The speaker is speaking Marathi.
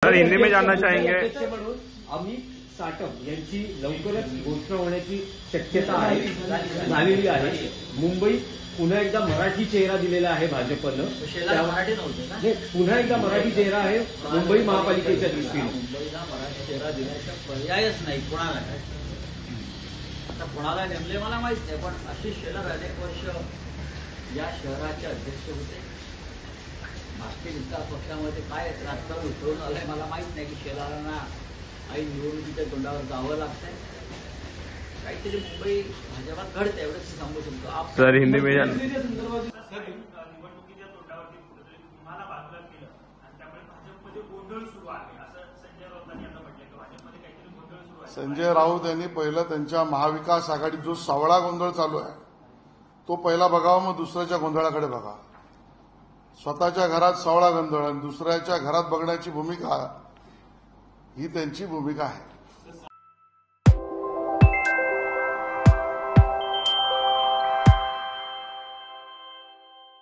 सर हिंदी में जानना चाहेंगे। अमित साटम यांची लवकरच घोषणा होण्याची शक्यता आहे, झालेली आहे। मुंबईत पुन्हा एकदा मराठी चेहरा दिलेला आहे भाजपनं। पुन्हा एकदा मराठी चेहरा आहे मुंबई महापालिकेच्या दृष्टीने। मुंबईला मराठी चेहरा देण्याचा पर्यायच नाही कोणाला। आता कोणाला नेमले मला माहित नाही, पण आशिष शेलार अनेक वर्ष या शहराचे अध्यक्ष होते। भारतीय जनता पक्षामध्ये काय राजकारण उतरवून आलंय मला माहित नाही की शेलारांना आई निवडणुकीच्या तोंडावर जावं लागतंय। काहीतरी मुंबई भाजपात घडतं एवढंच सांगू शकतो। सर हिंदी में निवडणुकीच्या तोंडावरती कुठेतरी तुम्हाला बाजूला केलं आणि त्यामुळे भाजपमध्ये गोंधळ सुरू आहे असं संजय राऊतांनी आता म्हटलं की भाजपमध्ये काहीतरी गोंधळ सुरू आहे। संजय राऊत यांनी पहिलं त्यांच्या महाविकास आघाडीत जो सावळा गोंधळ चालू आहे तो पहिला बघावा, मग दुसऱ्याच्या गोंधळाकडे बघा। स्वतःच्या घरात सावळा गोंधळ आणि दुसऱ्याच्या घरात बघण्याची भूमिका ही त्यांची भूमिका आहे।